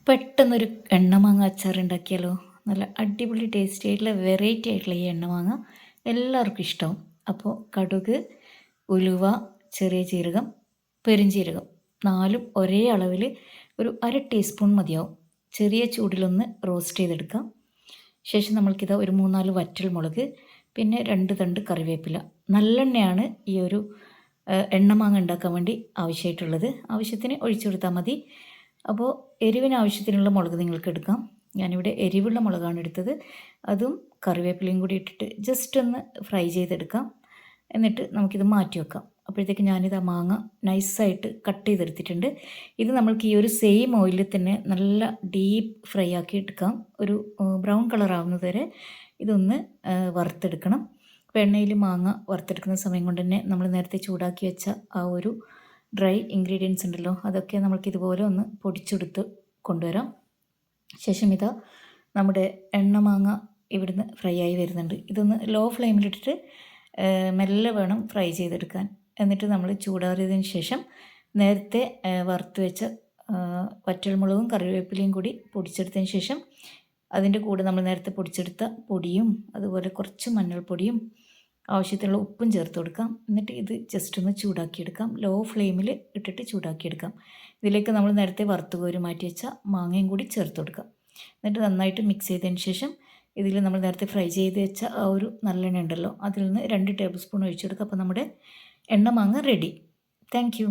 പെട്ടെന്നൊരു എണ്ണമാങ്ങ അച്ചാർ ഉണ്ടാക്കിയാലോ? നല്ല അടിപൊളി ടേസ്റ്റി ആയിട്ടുള്ള വെറൈറ്റി ആയിട്ടുള്ള ഈ എണ്ണമാങ്ങ എല്ലാവർക്കും ഇഷ്ടമാവും. അപ്പോൾ കടുക്, ഉലുവ, ചെറിയ ജീരകം, പെരുംജീരകം നാലും ഒരേ അളവിൽ ഒരു അര ടീസ്പൂൺ മതിയാവും. ചെറിയ ചൂടിലൊന്ന് റോസ്റ്റ് ചെയ്തെടുക്കാം. ശേഷം നമ്മൾക്കിത് ഒരു 3-4 വറ്റൽ മുളക്, പിന്നെ 2 തണ്ട് കറിവേപ്പില. നല്ലെണ്ണയാണ് ഈ ഒരു എണ്ണമാങ്ങ ഉണ്ടാക്കാൻ വേണ്ടി ആവശ്യമായിട്ടുള്ളത്. ആവശ്യത്തിന് ഒഴിച്ചു കൊടുത്താൽ മതി. അപ്പോൾ എരിവിന് ആവശ്യത്തിനുള്ള മുളക് നിങ്ങൾക്ക് എടുക്കാം. ഞാനിവിടെ എരിവുള്ള മുളകാണ് എടുത്തത്. അതും കറിവേപ്പിലയും കൂടി ഇട്ടിട്ട് ജസ്റ്റ് ഒന്ന് ഫ്രൈ ചെയ്തെടുക്കാം. എന്നിട്ട് നമുക്കിത് മാറ്റി വെക്കാം. അപ്പോഴത്തേക്ക് ഞാനിത് ആ മാങ്ങ നൈസായിട്ട് കട്ട് ചെയ്തെടുത്തിട്ടുണ്ട്. ഇത് നമ്മൾക്ക് ഈ ഒരു സെയിം ഓയിലിൽ തന്നെ നല്ല ഡീപ്പ് ഫ്രൈ ആക്കി എടുക്കാം. ഒരു ബ്രൗൺ കളർ ആവുന്നത് വരെ ഇതൊന്ന് വറുത്തെടുക്കണം. അപ്പോൾ എണ്ണയിൽ മാങ്ങ വറുത്തെടുക്കുന്ന സമയം കൊണ്ട് തന്നെ നമ്മൾ നേരത്തെ ചൂടാക്കി വെച്ച ആ ഒരു ഡ്രൈ ഇൻഗ്രീഡിയൻസ് ഉണ്ടല്ലോ, അതൊക്കെ നമ്മൾക്കിതുപോലെ ഒന്ന് പൊടിച്ചെടുത്ത് കൊണ്ടുവരാം. ശേഷം ഇതാ നമ്മുടെ എണ്ണമാങ്ങ ഇവിടുന്ന് ഫ്രൈ ആയി വരുന്നുണ്ട്. ഇതൊന്ന് ലോ ഫ്ലെയിമിലിട്ടിട്ട് മെല്ലെ വേണം ഫ്രൈ ചെയ്തെടുക്കാൻ. എന്നിട്ട് നമ്മൾ ചൂടാറിയതിന് ശേഷം നേരത്തെ വറുത്ത് വെച്ച വറ്റൽമുളകും കറിവേപ്പിലയും കൂടി പൊടിച്ചെടുത്തതിന് ശേഷം അതിൻ്റെ കൂടെ നമ്മൾ നേരത്തെ പൊടിച്ചെടുത്ത പൊടിയും അതുപോലെ കുറച്ച് മഞ്ഞൾപ്പൊടിയും ആവശ്യത്തിനുള്ള ഉപ്പും ചേർത്ത് കൊടുക്കാം. എന്നിട്ട് ഇത് ജസ്റ്റ് ഒന്ന് ചൂടാക്കിയെടുക്കാം. ലോ ഫ്ലെയിമിൽ ഇട്ടിട്ട് ചൂടാക്കിയെടുക്കാം. ഇതിലേക്ക് നമ്മൾ നേരത്തെ വറുത്ത് കോരി മാറ്റി വെച്ച മാങ്ങയും കൂടി ചേർത്ത് കൊടുക്കാം. എന്നിട്ട് നന്നായിട്ട് മിക്സ് ചെയ്തതിന് ശേഷം ഇതിൽ നമ്മൾ നേരത്തെ ഫ്രൈ ചെയ്ത് വെച്ച ആ ഒരു നല്ലെണ്ണ ഉണ്ടല്ലോ, അതിൽ നിന്ന് 2 ടേബിൾ സ്പൂൺ ഒഴിച്ചു കൊടുക്കുക. അപ്പോൾ നമ്മുടെ എണ്ണ മാങ്ങ റെഡി. Thank you.